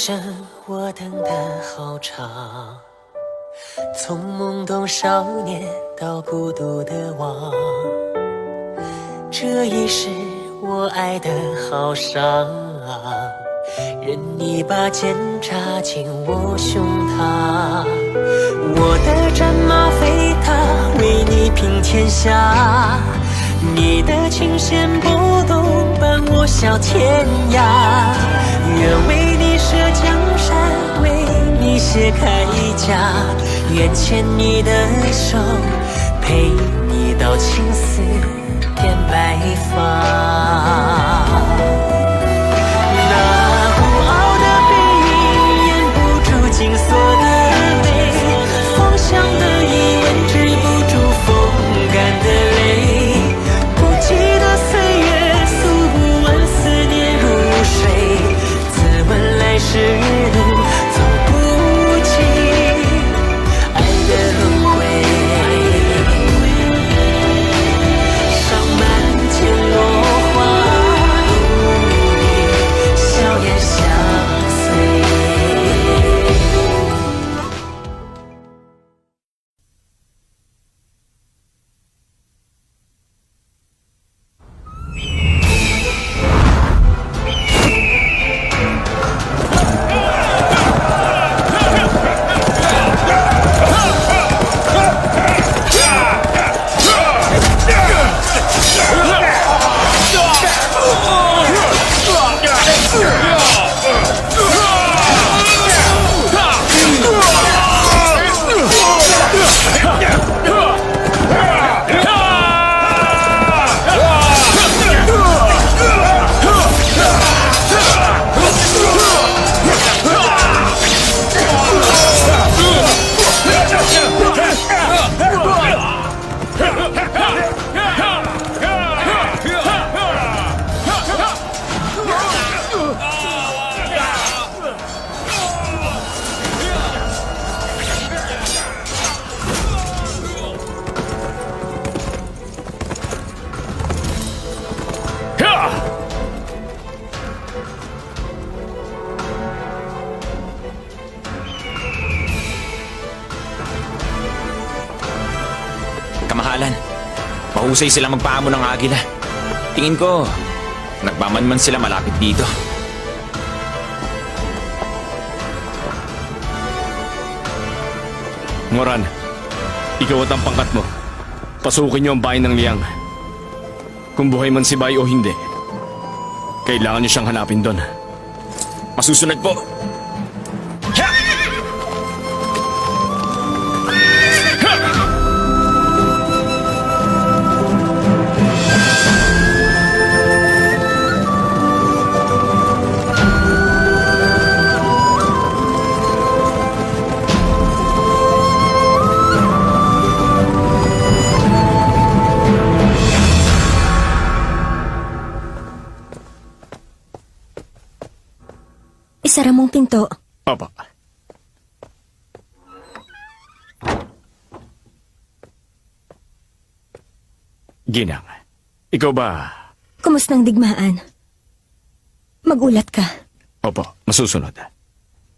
生我等得好长，从懵懂少年到孤独的忘，这一世我爱得好伤，任你把剑插进我胸膛，我的战马飞踏，为你平天下，你的琴弦拨动，伴我笑天涯，愿为你舍江山，为你卸铠甲，愿牵你的手，陪你到青丝变白发。那孤傲的背影掩不住金色的眉，芳香的一吻止不住风干的泪，不记得岁月，诉不完思念如水，自问来时路走不尽爱的轮回，上满天落花，笑颜相随。Kamahalan, mahusay sila magpaamo ng agila. Tingin ko, nagmamanman sila malapit dito. Moran, ikaw at ang pangkat mo. Pasukin niyo ang bahay ng Liang. Kung buhay man si Bai o hindi, kailangan niyo siyang hanapin doon. Masusunod po. Isara mong pinto. Papa. Ginang, ikaw ba? Kumusta ang digmaan? Magulat ka. Opo, masusunod.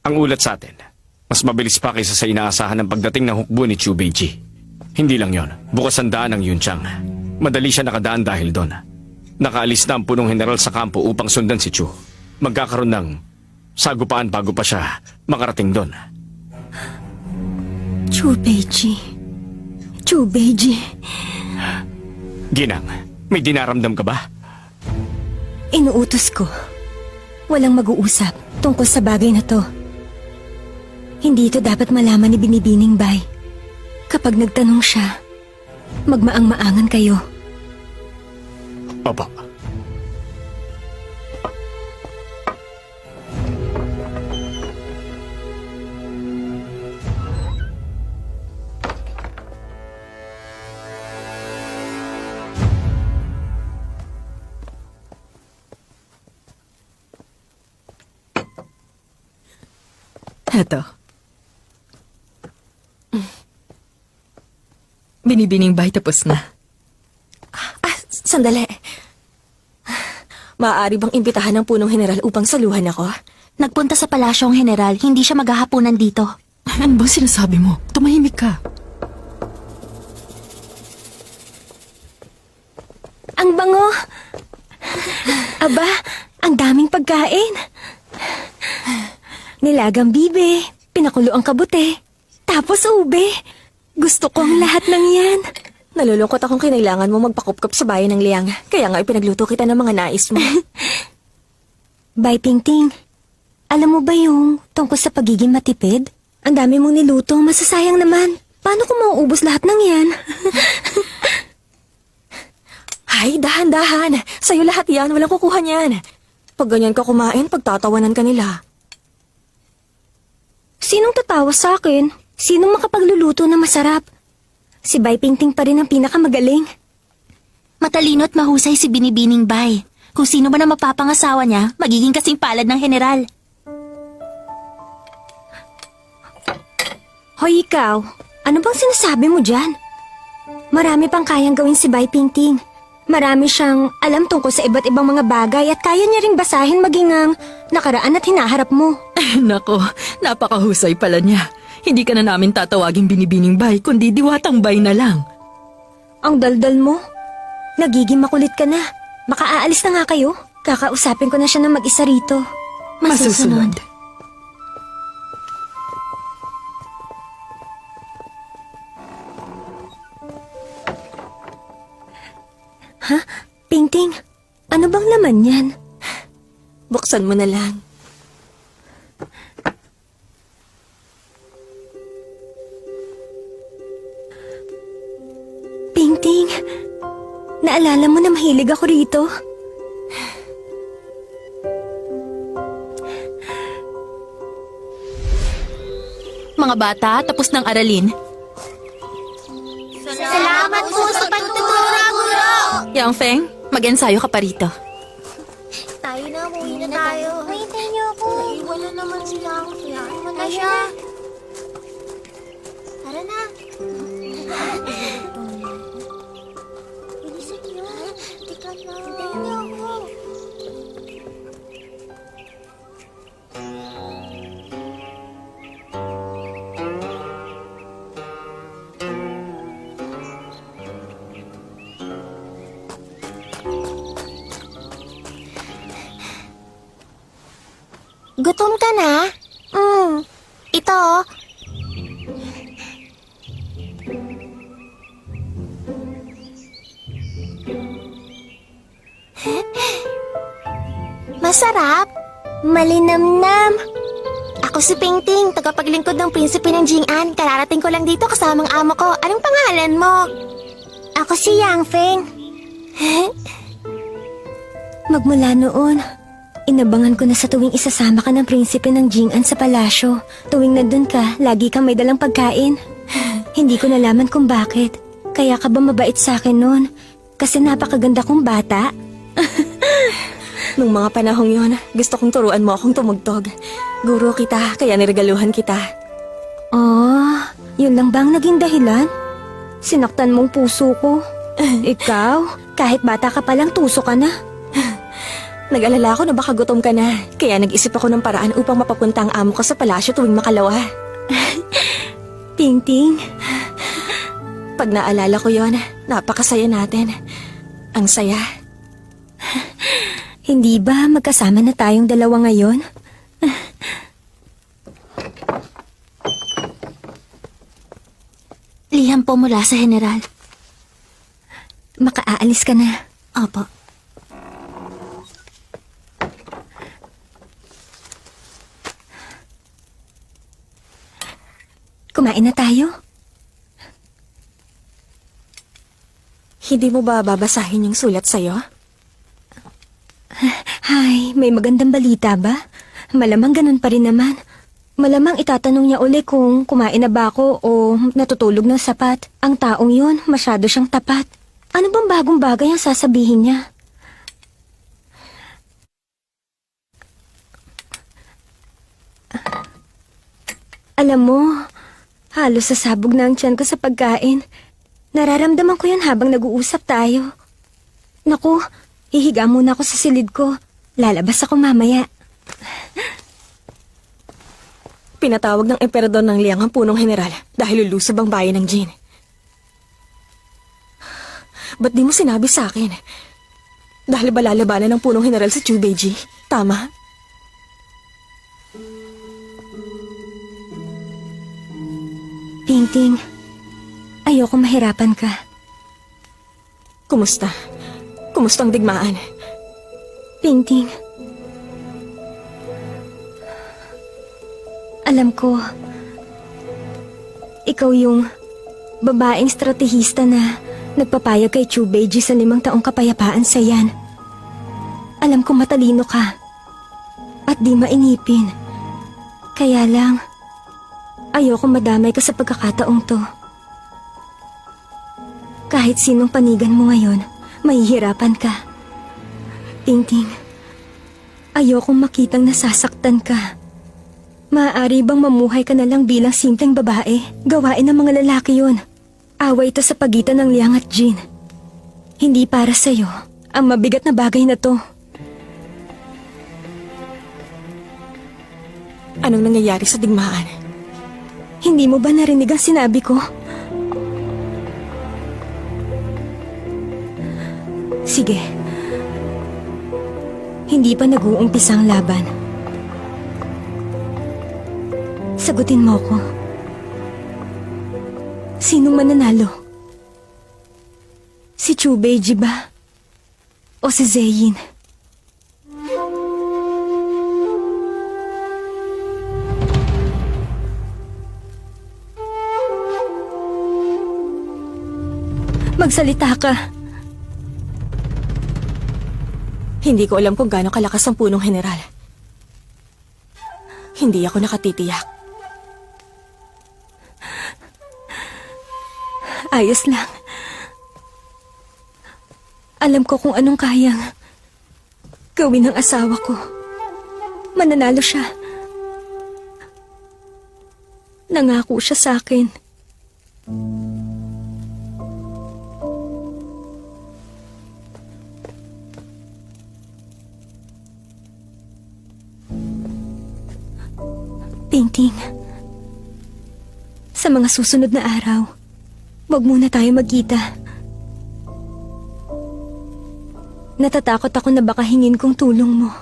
Ang ulat sa atin, mas mabilis pa kaysa sa inaasahan ng pagdating ng hukbo ni Chu Beiji. Hindi lang yon, bukas ang daan ng Yunchang. Madali siya nakadaan dahil doon. Nakaalis na ang punong general sa kampo upang sundan si Chu. Magkakaroon ng sagupaan bago pa siya makarating doon. Chu Beiji. Chu Beiji. Ginang, may dinaramdam ka ba? Inuutos ko. Walang mag-uusap tungkol sa bagay na to. Hindi ito dapat malaman ni Binibining Bai. Kapag nagtanong siya, magmaang-maangan kayo. Opo. Eto. Binibining Bai tapos na. Sandali. Maaari bang imbitahan ng punong general upang saluhan ako? Nagpunta sa palasyo ang general, hindi siya maghahaponan dito. Ano ba sinasabi mo? Tumahimik ka. Ang bango! Aba, ang daming pagkain. Nilagang bibe, pinakulo ang kabute, tapos ube. Gusto kong lahat ng yan. Nalulungkot akong kinailangan mo magpakupkop sa bayan ng Liang. Kaya nga ipinagluto kita ng mga nais mo. Bay Pingting, alam mo ba yung tungkol sa pagiging matipid? Ang dami mong niluto, masasayang naman. Paano kung mauubos lahat ng yan? Ay, dahan-dahan. Sa'yo lahat yan, walang kukuha niyan. Pag ganyan ka kumain, pagtatawanan ka nila. Sinong tatawa sa akin? Sinong makapagluluto na masarap? Si Bay Pingting pa rin ang pinakamagaling. Matalino at mahusay si Binibining Bay. Kung sino man ang mapapangasawa niya, magiging kasing palad ng general. Hoy ikaw, ano bang sinasabi mo dyan? Marami pang kayang gawin si Bay Pingting. Marami siyang alam tungkol sa iba't ibang mga bagay at kaya niya ring basahin maging ang nakaraan at hinaharap mo. Nako, napakahusay pala niya. Hindi ka na namin tatawaging Binibining Bay, kundi Diwatang Bay na lang. Ang daldal mo. Nagiging makulit ka na. Makaaalis na nga kayo. Kakausapin ko na siya ng mag-isa rito. Masusunod. Pingting, ano bang laman yan? Buksan mo na lang. Pingting, naalala mo na mahilig ako rito? Mga bata, tapos ng aralin. Salamat po sa pagtuturo, Guro! Yang Feng, mag-ensayo ka pa rito. Tayo na, umuwi na tayo. Hintay niyo ako. Naiwan na naman sila. Kayaan mo na siya. Tara na. Bilisan niyo. Tika na. Hintayin niyo ako. Gutom ka na? Ito. Masarap. Malinamnam. Ako si Pingting, tagapaglingkod ng prinsipe ng Jing'an. Kararating ko lang dito kasama ang amo ko. Anong pangalan mo? Ako si Yang Feng. Magmula noon, inabangan ko na sa tuwing isasama ka ng prinsipe ng Jing'an sa palasyo. Tuwing nandun ka, lagi kang may dalang pagkain. Hindi ko nalaman kung bakit. Kaya ka ba mabait sa akin noon? Kasi napakaganda kong bata. Nung mga panahong yon, gusto kong turuan mo akong tumugtog. Guro kita, kaya niregaluhan kita. Oh, yun lang bang naging dahilan? Sinaktan mong puso ko. Ikaw, kahit bata ka palang tuso ka na. Nag-alala ako na baka gutom ka na. Kaya nag-isip ako ng paraan upang mapapunta ang amo ko sa palasyo tuwing makalawa. Ting-ting. Pag naalala ko yon, napakasaya natin. Ang saya. Hindi ba magkasama na tayong dalawa ngayon? Liham po mula sa general. Makaaalis ka na. Opo. Kumain na tayo? Hindi mo ba babasahin yung sulat sa'yo? Hay, may magandang balita ba? Malamang ganun pa rin naman. Malamang itatanong niya uli kung kumain na ba ako o natutulog ng sapat. Ang taong yun, masyado siyang tapat. Ano bang bagong bagay ang sasabihin niya? Alam mo, halos sasabog na ang tiyan ko sa pagkain. Nararamdaman ko yan habang nag-uusap tayo. Naku, Hihiga muna ako sa silid ko. Lalabas ako mamaya. Pinatawag ng emperador ng Liang ang punong general dahil lulusob ang bayan ng Jin. Ba't di mo sinabi sa akin? Dahil ba lalabanan ng punong general si Chu Beiji? Tama? Ting, ayoko mahirapan ka. Kumusta? Kumusta ang digmaan? Ting. Alam ko, ikaw yung babaeng stratehista na nagpapayag kay Chu Beiji sa 5 taong kapayapaan sa yan. Alam ko matalino ka at di mainipin. Kaya lang, ayoko madamay ka sa pagkakataong to. Kahit sinong panigan mo ngayon, mahihirapan ka. Ting, ayokong makitang nasasaktan ka. Maaari bang mamuhay ka na lang bilang simpleng babae? Gawain ng mga lalaki yun. Away ito sa pagitan ng Liang at Jin. Hindi para sa'yo ang mabigat na bagay na to. Anong nangyayari sa digmaan? Hindi mo ba narinig ang sinabi ko? Sige. Hindi pa nag-uumpisa ang laban. Sagutin mo ko. Sinong mananalo? Si Chu Beiji ba? O si Zeyin? Magsalita ka. Hindi ko alam kung gaano kalakas ang punong general. Hindi ako nakatitiyak. Ayos lang. Alam ko kung anong kayang gawin ng asawa ko. Mananalo siya. Nangako siya sa akin. Ting, sa mga susunod na araw, wag muna tayo magkita. Natatakot ako na baka hingin kong tulong mo.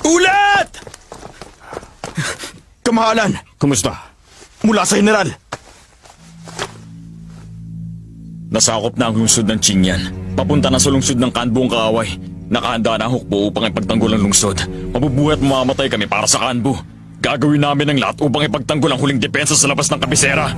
Ulat! Kamahalan! Kumusta? Mula sa general! Nasakop na ang lungsod ng Qingyan. Papunta na sa lungsod ng Kanbu ang kaaway. Nakahanda na ang hukbo upang ipagtanggol ang lungsod. Mabubuhay at mamamatay kami para sa Kanbu. Gagawin namin ang lahat upang ipagtanggol ang huling depensa sa labas ng kabisera.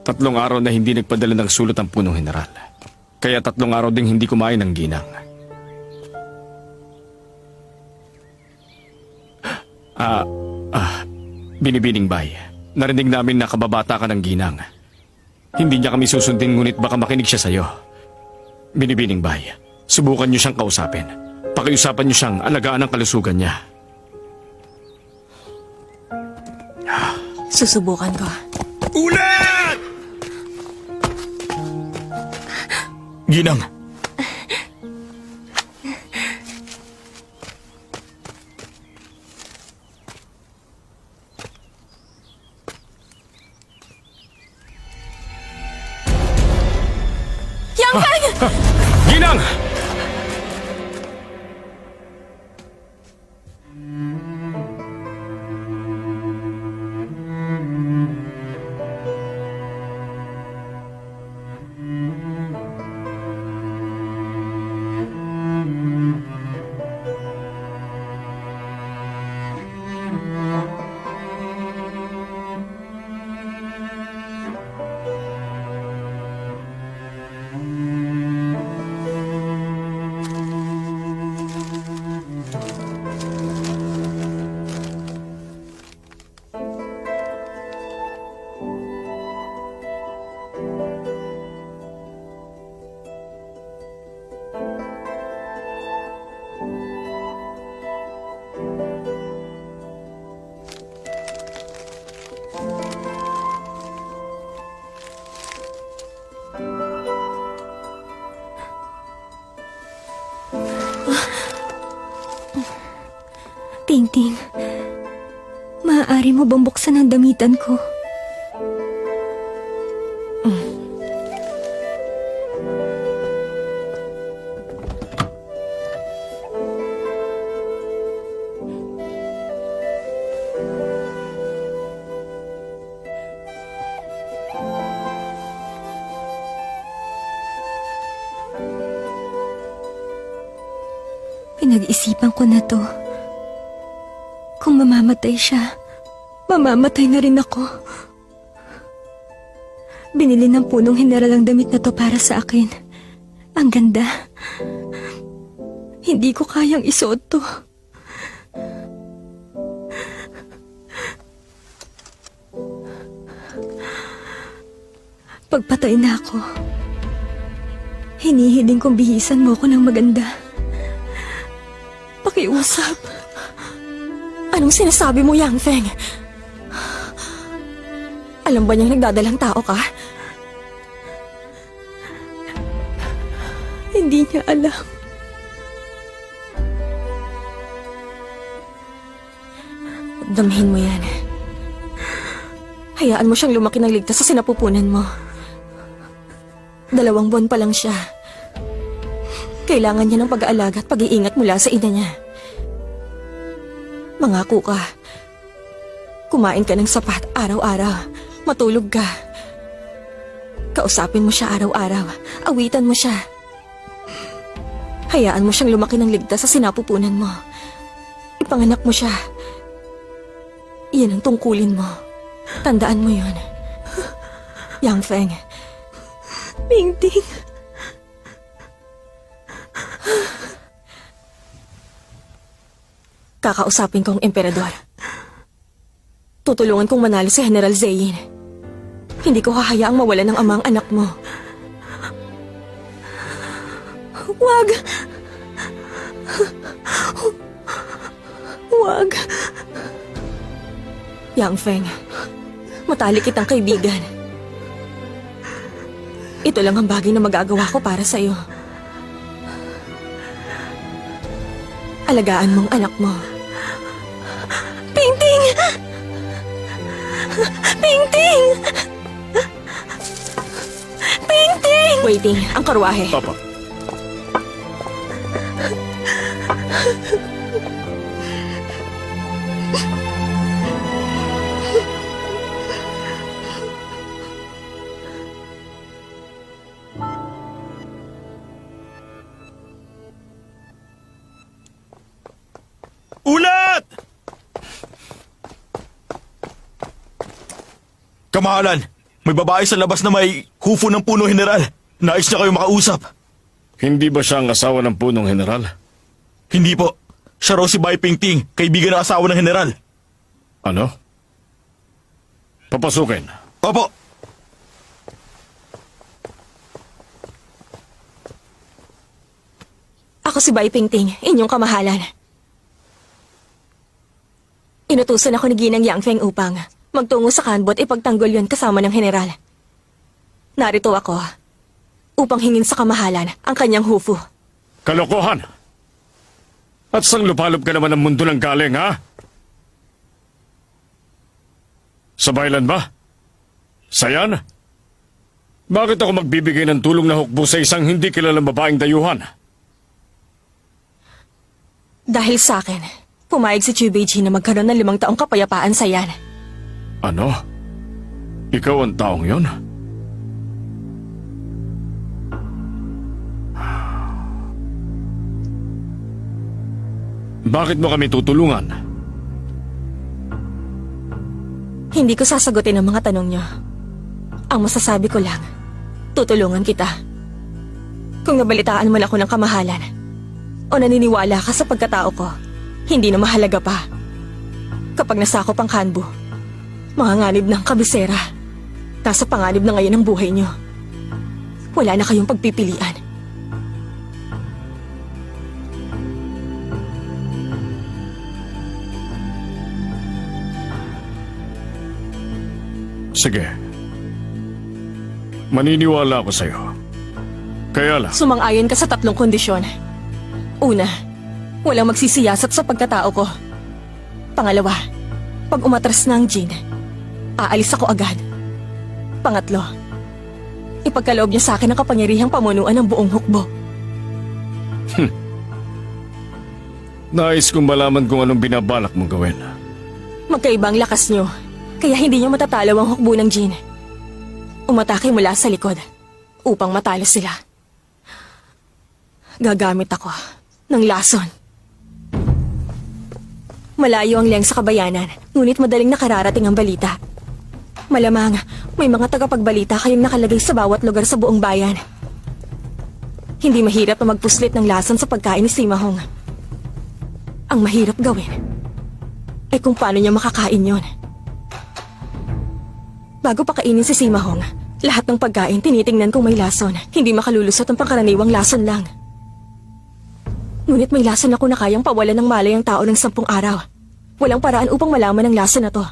Tatlong araw na hindi nagpadala ng sulot ang punong general. Kaya 3 araw ding hindi kumain ng ginang. Binibining Bay, narinig namin na kababata ka ng ginang. Hindi niya kami susundin ngunit baka makinig siya sa'yo. Binibining Bay, subukan niyo siyang kausapin. Pakiusapan niyo siyang alagaan ang kalusugan niya. Susubukan ko. Ulat! Ginang! Ginang! Tingting, maaari mo bang buksan ang damitan ko? Pinag-isipan ko na to. Kung mamamatay siya, mamamatay na rin ako. Binili ng punong general ang damit na to para sa akin. Ang ganda. Hindi ko kayang isuot to. Pagpatay na ako, hinihiling kong bihisan mo ako ng maganda. Pakiusap. Anong sinasabi mo, Yang Feng? Alam ba niyang nagdadalang tao ka? Hindi niya alam. Damhin mo yan. Hayaan mo siyang lumaki ng ligtas sa sinapupunan mo. 2 buwan pa lang siya. Kailangan niya ng pag-aalaga at pag-iingat mula sa ina niya. Mangako ka. Kumain ka ng sapat araw-araw. Matulog ka. Kausapin mo siya araw-araw. Awitan mo siya. Hayaan mo siyang lumaki ng ligtas sa sinapupunan mo. Ipanganak mo siya. Iyan ang tungkulin mo. Tandaan mo yun. Yang Feng. Tingting. Kakausapin ko ang emperador. Tutulungan kong manalo si General Zeyin. Hindi ko hahayaang mawala ng ama ang anak mo. Wag. Wag. Yang Feng, matalik kitang kaibigan. Ito lang ang bagay na magagawa ko para sa'yo. Alagaan mong anak mo. Tingting! Tingting! Tingting! Waiting, ang karwahe. Papa. Ulat! Kamahalan, may babae sa labas na may hufo ng puno general. Nais niya kayo makausap. Hindi ba siya ang asawa ng punong general? Hindi po. Siya raw si Bai Pingting, kaibigan ng asawa ng general. Ano? Papasukin. Opo. Ako si Bai Pingting, inyong kamahalan. Inutusan ako ni Ginang Yang Feng upang magtungo sa kanbo at ipagtanggol yon kasama ng general. Narito ako upang hingin sa kamahalan ang kanyang hufu. Kalokohan! At sang lupalop ka naman ng mundo ng galing, ha? Sa baylan ba? Sayan? Bakit ako magbibigay ng tulong na hukbo sa isang hindi kilalang babaeng dayuhan? Dahil sa akin, pumayag si Chu Beiji na magkaroon ng 5 taong kapayapaan sa yan. Ano? Ikaw ang taong yon? Bakit mo kami tutulungan? Hindi ko sasagutin ang mga tanong niyo. Ang masasabi ko lang, tutulungan kita. Kung nabalitaan man ako ng kamahalan, o naniniwala ka sa pagkatao ko, hindi na mahalaga pa. Kapag nasakop ang kanbo, manganganib ng kabisera. Nasa panganib na ngayon ang buhay niyo. Wala na kayong pagpipilian. Sige. Maniniwala ako sa'yo. Kaya lang, Sumang-ayon ka sa 3 kondisyon. Una, walang magsisiyasat sa pagkatao ko. Pangalawa, pag umatras na ang Jin, aalis ako agad. Pangatlo, ipagkaloob niya sa akin ang kapangyarihang pamunuan ng buong hukbo. Nais kong malaman kung anong binabalak mong gawin. Magkaiba ang lakas niyo, kaya hindi niyo matatalo ang hukbo ng Jin. Umatake mula sa likod upang matalo sila. Gagamit ako ng lason. Malayo ang Liang sa kabayanan, ngunit madaling nakararating ang balita. Malamang may mga tagapagbalita kayong nakalagay sa bawat lugar sa buong bayan. Hindi mahirap na magpuslit ng lason sa pagkain ni Simahong. Ang mahirap gawin ay kung paano niya makakain yon. Bago pakainin si Simahong, lahat ng pagkain tinitingnan kung may lason. Hindi makalulusot ang pangkaraniwang lason lang. Ngunit may lason ako na kayang pawalan ng malay ang tao ng 10 araw. Walang paraan upang malaman ang lason na to.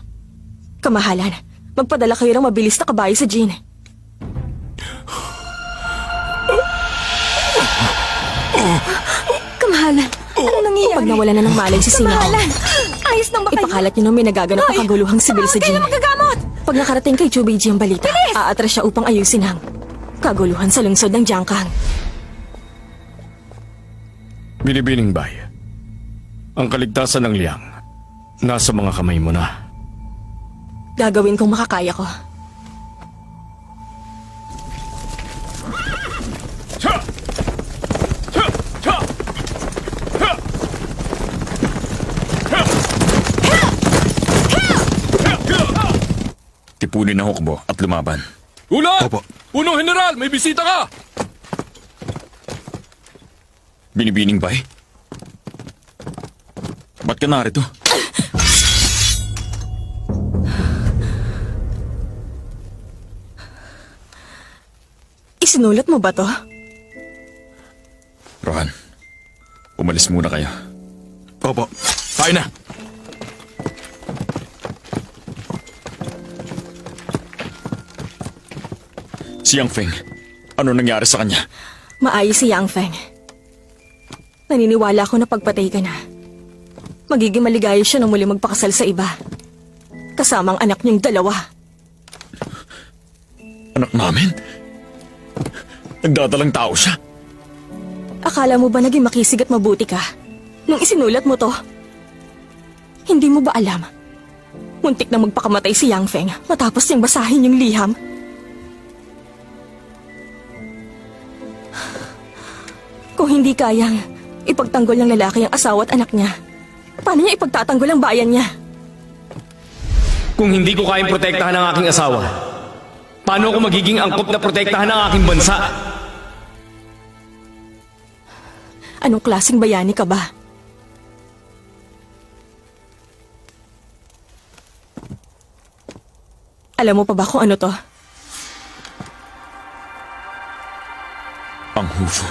Kamahalan, magpadala kayo ng mabilis na kabayo sa Jin. Kamahalan, ano nangyayari? Pag nawala na ng malay si Simahong, Kamahalan, ayos lang ba kayo? ipakalat niyo na may nagaganap na kaguluhang sibil sa Jin. Kailan magagamot? Pag nakarating kay Chubeiji ang balita, aatras siya upang ayusin ang kaguluhan sa lungsod ng Jiangkang. Binibining Bay, ang kaligtasan ng Liang, nasa mga kamay mo na. Gagawin kong makakaya ko. Tipunin ang hukbo at lumaban. Ulan! Opo. Punong General, may bisita ka! Binibining Bay? Ba't ka narito? Isinulat mo ba to? Rohan, umalis muna kayo. Opo. Tayo na! Si Yang Feng, ano nangyari sa kanya? Maayos si Yang Feng. Naniniwala ako na pagpatay ka na, magiging maligaya siya nang muli magpakasal sa iba. Kasama ang anak niyong 2. Anak namin? Nagdadalang tao siya? Akala mo ba naging makisig at mabuti ka nung isinulat mo to? Hindi mo ba alam? Muntik na magpakamatay si Yang Feng matapos niyang basahin yung liham. Kung hindi kayang ipagtanggol ng lalaki ang asawa at anak niya, paano niya ipagtatanggol ang bayan niya? Kung hindi ko kayang protektahan ang aking asawa, paano ako magiging angkop na protektahan ang aking bansa? Anong klaseng bayani ka ba? Alam mo pa ba kung ano to? Ang hufo.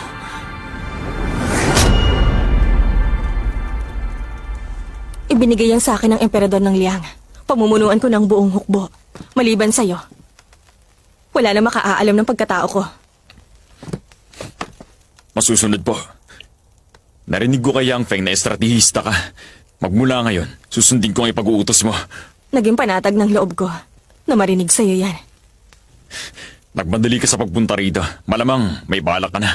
Ibinigay yan sa akin ng emperador ng Liang. Pamumunuan ko ng buong hukbo. Maliban sa'yo. Wala na makaalam ng pagkatao ko. Masusunod po. Narinig ko kay Yang Feng na estratehista ka. Magmula ngayon, susundin ko ang ipag-uutos mo. Naging panatag ng loob ko na marinig sa'yo yan. Nagmadali ka sa pagpunta rito. Malamang may balak ka na.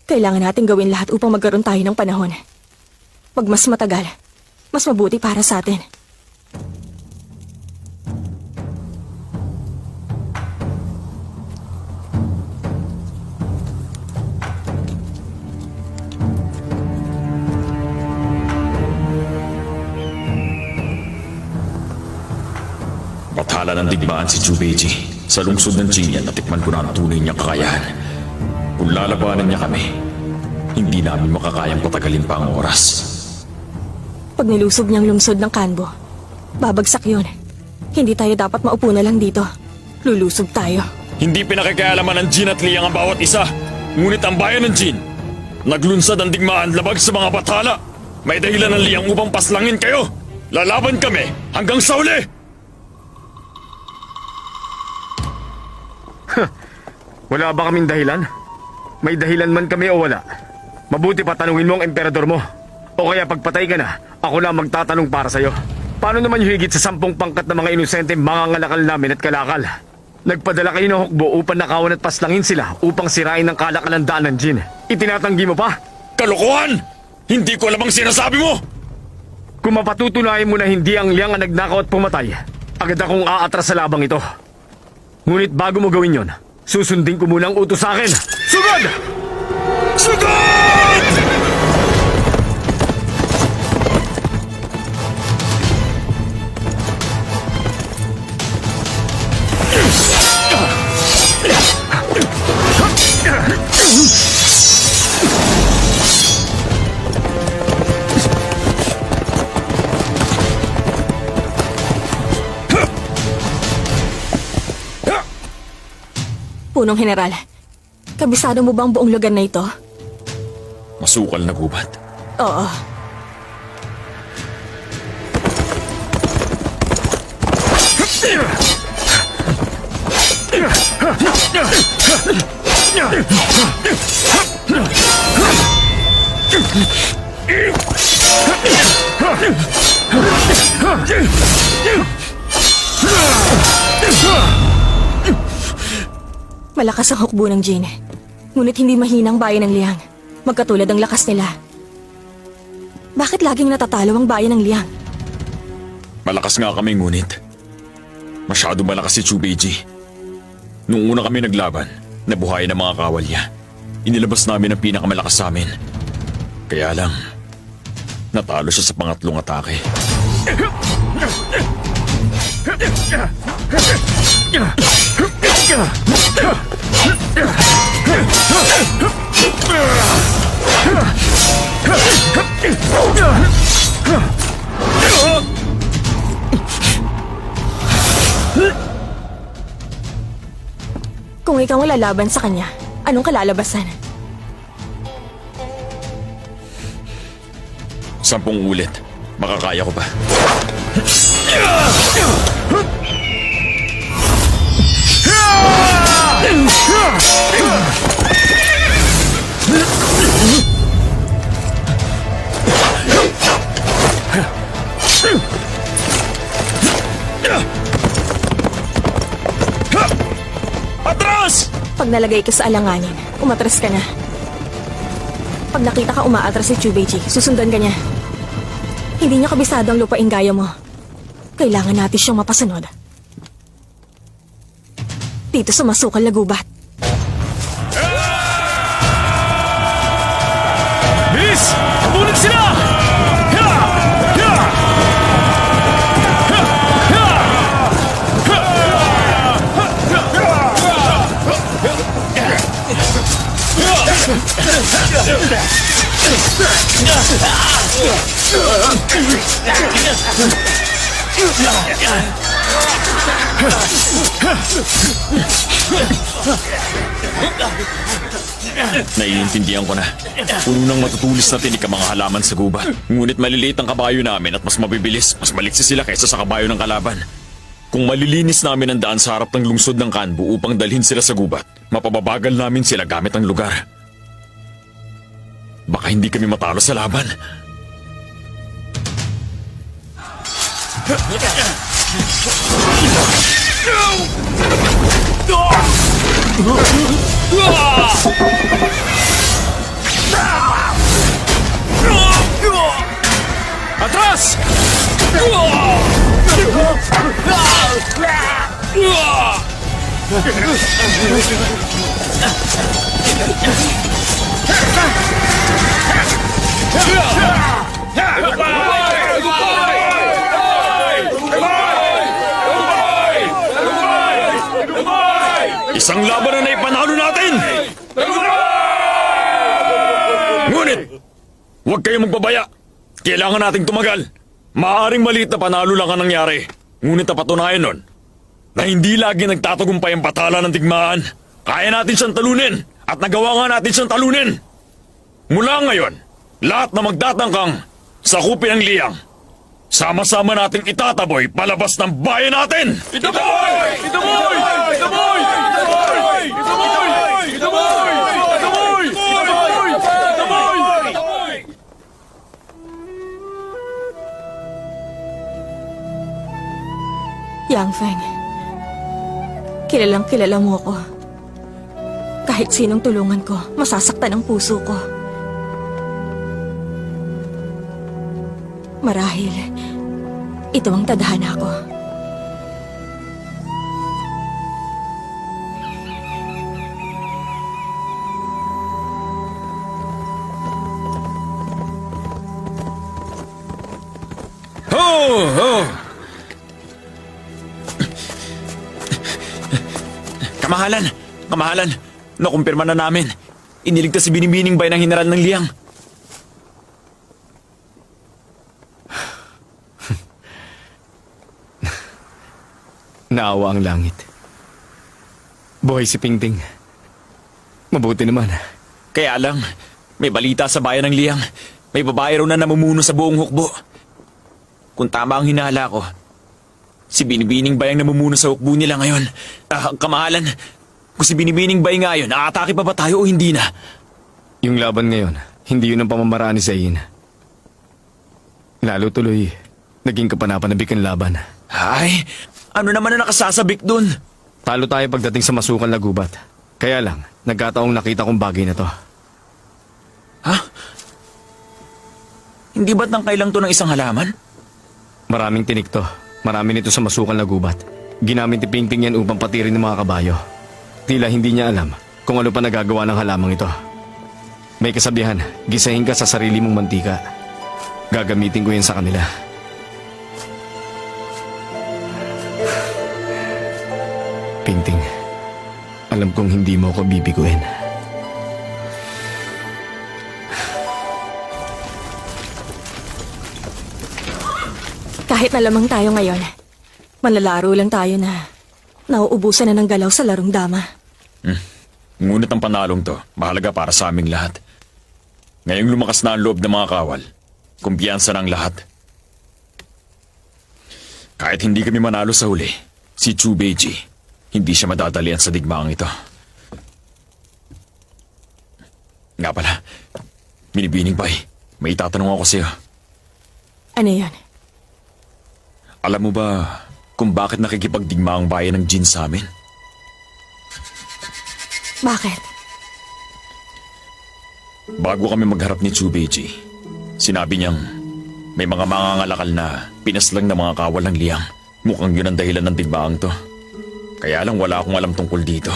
Kailangan natin gawin lahat upang magkaroon tayo ng panahon. Pag mas matagal, mas mabuti para sa atin. Bathala ng digmaan si Chubeiji. Sa lungsod ng Jingyan, natikman ko na ang tunay niyang kakayahan. Kung lalabanan niya kami, hindi namin makakayang patagalin pa ang oras. Pag nilusob niyang lungsod ng Kanbo, babagsak yun. Hindi tayo dapat maupo na lang dito. Lulusob tayo. Hindi pinakikailaman ng Jin at Liang ang bawat isa. Ngunit ang bayan ng Jin, naglunsad ang digmaan labag sa mga bathala. May dahilan ng Liang upang paslangin kayo. Lalaban kami hanggang sa uli! Wala ba kaming dahilan? May dahilan man kami o wala? Mabuti pa tanungin mo ang emperador mo. O kaya pagpatay ka na, Ako na ang magtatanong para sa'yo. Paano naman yung higit sa 10 pangkat na mga inosente mga ngalakal namin at kalakal? Nagpadala kayo ng hukbo upang nakawan at paslangin sila upang sirain ng kalakalandaan ng Jin. Itinatanggi mo pa? Kalokohan! Hindi ko alam ang sinasabi mo! Kung mapatutunayan mo na hindi ang Liang ang nagnakaw at pumatay, agad akong aatras sa labang ito. Ngunit bago mo gawin yon, susundin ko muna ang utos sa akin. Sugod! Sugod! Punong General, kabisado mo ba ang buong lugar na ito? Masukal na gubat. Oo. Malakas ang hukbo ng Jin. Ngunit hindi mahinang bayan ng Liang. Magkatulad ang lakas nila. Bakit laging natatalo ang bayan ng Liang? Malakas nga kami ngunit masyado malakas si Chubeji. Nung una kami naglaban, nabuhayan ng mga kawalya. Inilabas namin ang pinakamalakas sa amin. Kaya lang, natalo siya sa pangatlong atake. Kung ikaw ang lalaban sa kanya, anong kalalabasan? 10 ulit. Makakaya ko pa. Atras! Pag nalagay ka sa alanganin, umatras ka na. Pag nakita ka umaatras si Chubeji, susundan ka niya. Hindi niya kabisado ang lupaing gaya mo. Kailangan natin siyang mapasunod. Dito sa masukal na gubat. Bilis! Habulin sila! Ha! Ha! Ha! Ha! Naiintindihan ko na. Puno nang matutulis na tinik ang mga halaman sa gubat. Ngunit maliliit ang kabayo namin at mas mabibilis, mas maliksi sila kaysa sa kabayo ng kalaban. Kung malilinis namin ang daan sa harap ng lungsod ng Kanbu upang dalhin sila sa gubat, mapababagal namin sila gamit ang lugar. Baka hindi kami matalo sa laban. Atras! Isang laban na naipanalo natin! Ngunit, huwag kayong magbabaya. Kailangan nating tumagal. Maaaring maliit na panalo lang ang nangyari. Ngunit napatunayan nun na hindi lagi nagtatagumpay ang batala ng digmaan. Kaya natin siyang talunin at nagawa nga natin siyang talunin. Mula ngayon, lahat na magtatangkang sakupin ang Liang. Sama-sama nating itataboy palabas ng bayan natin! Itaboy! Itaboy! Itaboy! Itaboy! Itaboy! Itaboy! Itaboy! Itaboy! Itaboy! Yang Feng, kilalang kilala mo ako. Kahit sinong tulungan ko, masasaktan ang puso ko. Marahil, ito ang tadhana ko. Ho! Ho! Kamahalan! Kamahalan! Nakumpirma na namin. Iniligtas si Binibining Bay ng General ng Liang. Naawa ang langit. Buhay si Pingting. Mabuti naman. Kaya lang, may balita sa bayan ng Liang. May babae raw na namumuno sa buong hukbo. Kung tama ang hinala ko, si Binibining Bay ang namumuno sa hukbo nila ngayon. Kamahalan, kung si Binibining Bay nga yun, aatake pa ba tayo o hindi na? Yung laban ngayon, hindi yun ang pamamaraan ni Zain. Lalo tuloy, naging kapanapanabik ang laban. Ay, ano naman na nakasasabik dun? Talo tayo pagdating sa Masukan Lagubat. Kaya lang, nagkataong nakita kong bagay na to. Ha? Hindi ba't nang kailang to ng isang halaman? Maraming tinik to. Marami nito sa Masukan Lagubat. Ginamit ni Pingping yan upang patirin ng mga kabayo. Tila hindi niya alam kung ano pa nagagawa ng halamang ito. May kasabihan, gisahin ka sa sarili mong mantika. Gagamitin ko yan sa kanila. Pingting, alam kong hindi mo ako bibiguin. Kahit na lamang tayo ngayon, manlalaro lang tayo na nauubusan na ng galaw sa larong dama. Ngunit ang panalong to, mahalaga para sa aming lahat. Ngayong lumakas na ang loob ng mga kawal, kumpiyansa ng lahat. Kahit hindi kami manalo sa huli, si Chu Beiji, hindi siya madadalian sa digmaang ito. Nga pala, Binibining Bay, may itatanong ako sa'yo. Ano yan? Alam mo ba kung bakit nakikipagdigma ang bayan ng Jin sa amin? Bakit? Bago kami magharap ni Chu Beiji, sinabi niyang may mga mangangalakal na pinaslang na mga kawal ng Liang. Mukhang yun ang dahilan ng digmaang to. Kaya lang wala akong alam tungkol dito.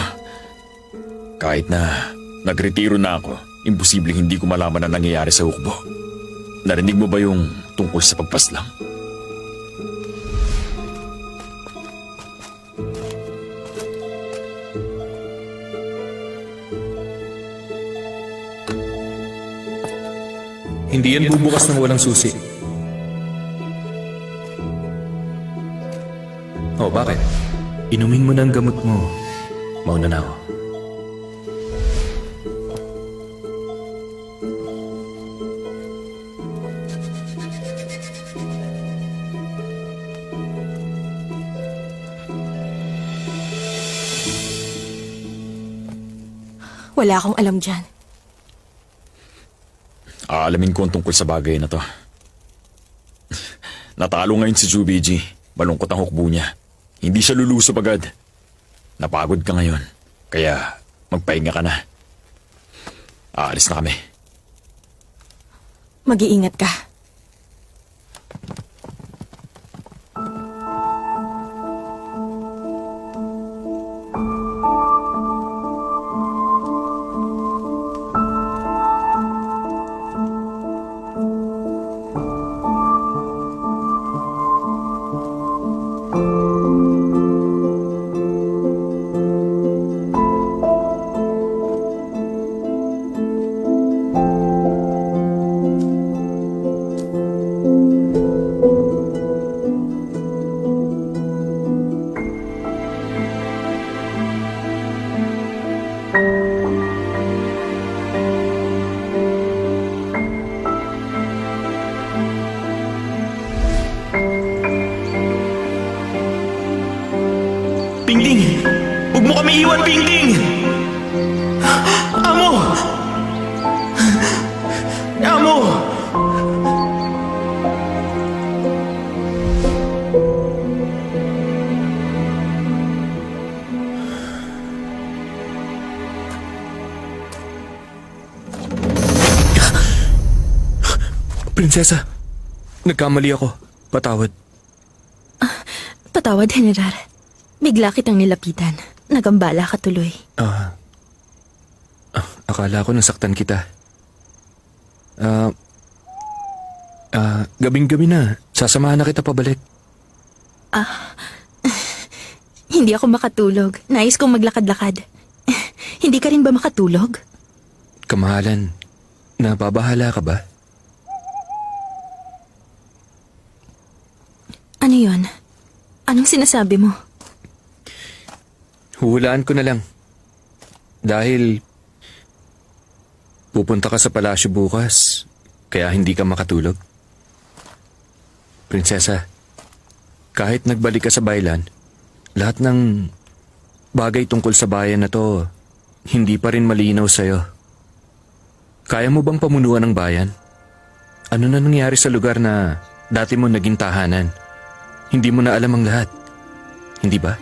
Kahit na nagretiro na ako, imposibleng hindi ko malaman na nangyayari sa hukbo. Narinig mo ba yung tungkol sa pagpaslang? Hindi yan bubukas ng walang susi. Oh, bakit? Inumin mo na ang gamot mo. Mauna na ako. Wala akong alam dyan. Aalamin ko ang tungkol sa bagay na to. Natalo ngayon si Chu Beiji. Malungkot ang hukbo niya. Hindi siya lulusob agad. Napagod ka ngayon. Kaya magpahinga ka na. Aalis na kami. Mag-iingat ka. Pingting! Huwag mo kami iwan, Pingting! Amo! Amo! Prinsesa, nagkamali ako. Patawad. Patawad, General. Bigla kitang nilapitan. Nagambala ka tuloy. Akala ko nasaktan kita. Gabing-gabi na. Sasamahan na kita pabalik. Hindi ako makatulog. Nais kong maglakad-lakad. Hindi ka rin ba makatulog? Kamahalan, nababahala ka ba? Ano yon? Anong sinasabi mo? Huhulaan ko na lang. Dahil pupunta ka sa palasyo bukas, kaya hindi ka makatulog. Prinsesa, kahit nagbalik ka sa baylan, lahat ng bagay tungkol sa bayan na to, hindi pa rin malinaw sa'yo. Kaya mo bang pamunuan ng bayan? Ano na nangyari sa lugar na dati mo naging tahanan? Hindi mo na alam ang lahat. Hindi ba?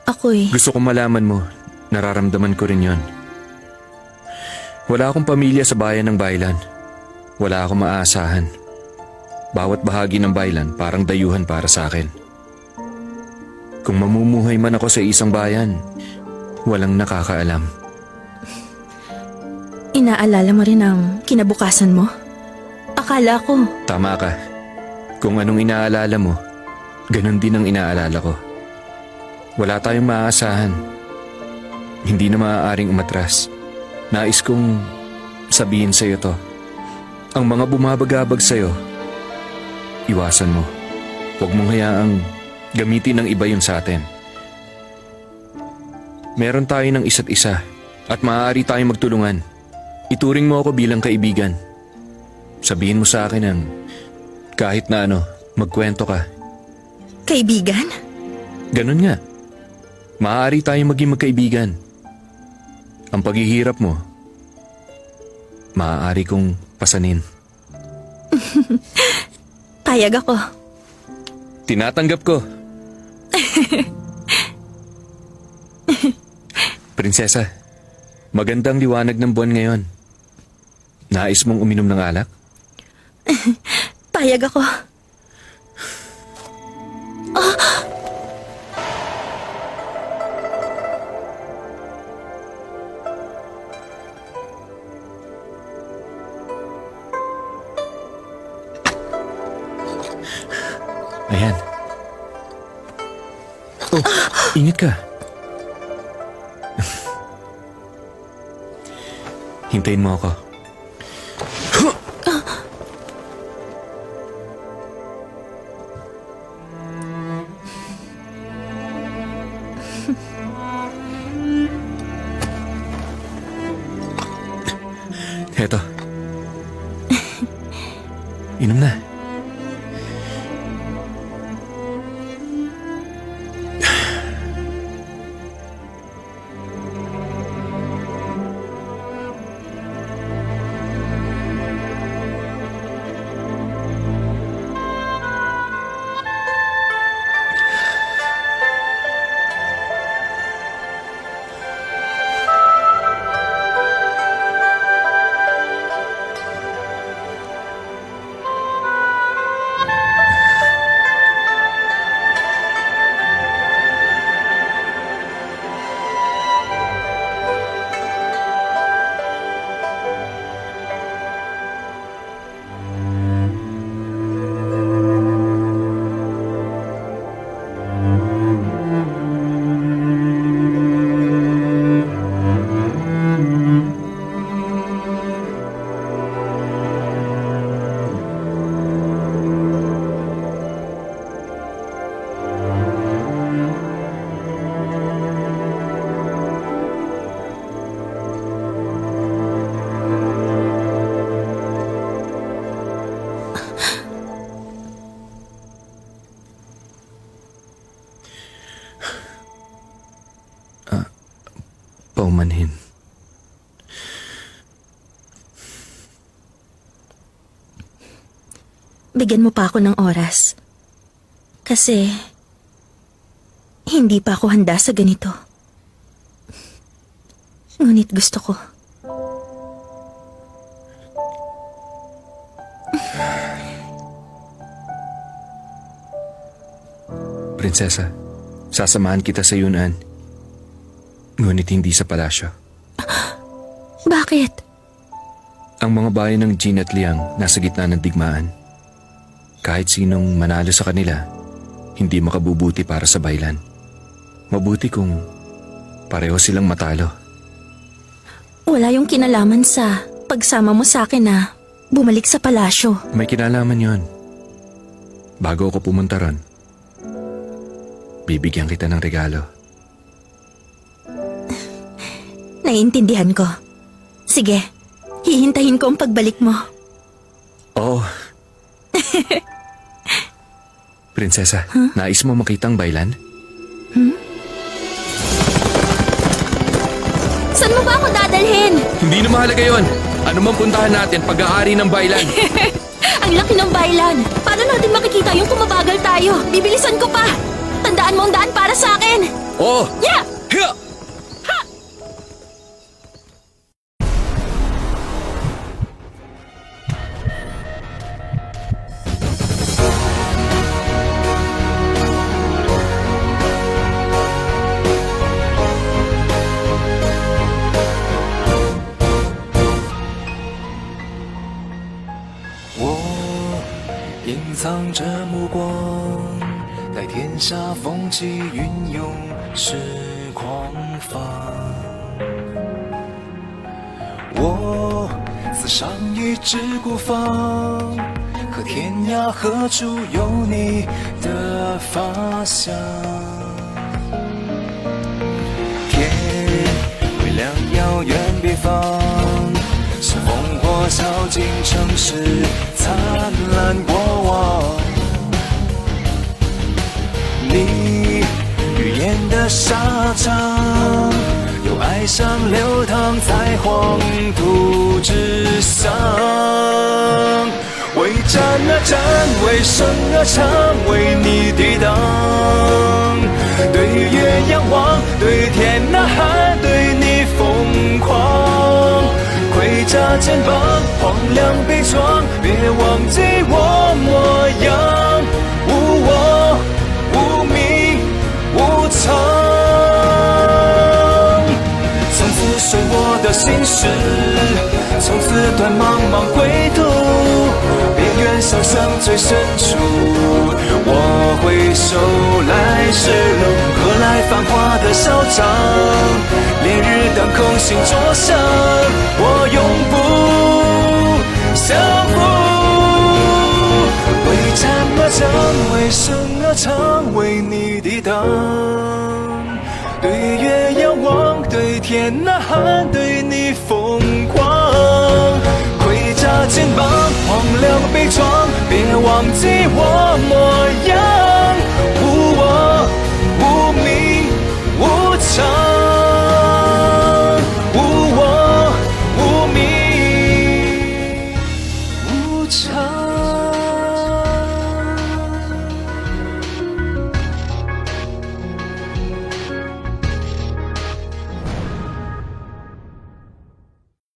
Ako'y... Gusto ko malaman mo, nararamdaman ko rin yon. Wala akong pamilya sa bayan ng Baylan. Wala akong maaasahan. Bawat bahagi ng Baylan parang dayuhan para sa akin. Kung mamumuhay man ako sa isang bayan, walang nakakaalam. Inaalala mo rin ang kinabukasan mo? Akala ko... Tama ka. Kung anong inaalala mo, ganun din ang inaalala ko. Wala tayong maaasahan. Hindi na maaaring umatras. Nais kong sabihin sa'yo to. Ang mga bumabagabag sa'yo, iwasan mo. Huwag mong hayaang gamitin ng iba yun sa atin. Meron tayo ng isa't isa at maaari tayong magtulungan. Ituring mo ako bilang kaibigan. Sabihin mo sa akin ang kahit na ano, magkwento ka. Kaibigan? Ganun nga. Maaari tayong maging magkaibigan. Ang paghihirap mo, maaari kong pasanin. Payag ako. Tinatanggap ko. Prinsesa, magandang liwanag ng buwan ngayon. Nais mong uminom ng alak? Payag ako. Ayan. Oh, ingat ka. Hintayin mo ako. Heto. Inom na. Paumanhin. Bigyan mo pa ako ng oras. Kasi... hindi pa ako handa sa ganito. Ngunit gusto ko. Prinsesa, sasamahan kita sa Yunnan. Ngunit hindi sa palasyo. Bakit? Ang mga bayan ng Jin at Liang nasa gitna ng digmaan. Kahit sinong manalo sa kanila, hindi makabubuti para sa baylan. Mabuti kung pareho silang matalo. Wala yung kinalaman sa pagsama mo sa akin na bumalik sa palasyo. May kinalaman yon. Bago ako pumunta ron, bibigyan kita ng regalo. Naiintindihan ko. Sige, hihintayin ko ang pagbalik mo. Oo. Prinsesa, nais mo makita ang baylan? Saan mo ba ako dadalhin? Hindi na mahalaga yon. Ano man puntahan natin pag-aari ng baylan? Ang laki ng baylan. Paano natin makikita yung kumabagal tayo? Bibilisan ko pa. Tandaan mo ang daan para sa akin. Oo! Yeah! Hiya! Ha! 隐藏着目光，待天下风起云涌时狂放。我刺上一支孤芳，可天涯何处有你的发香？天微亮，遥远北方。 是烽火烧尽城市，灿烂过往。你语言的沙场，有爱上流淌在黄土之上。为战而战，为生而唱，为你抵挡。对月仰望，对天呐喊，对你疯狂。 盔甲肩膀，荒凉悲怆，别忘记我模样。无我，无名，无常。从此随我的心事，从此断茫茫归途。边缘小巷最深处，我回首来时路，何来繁华的嚣张？烈日当空，心灼伤。 我永不降服，为战而战，为生而唱，为你抵挡。对月仰望，对天呐喊，对你疯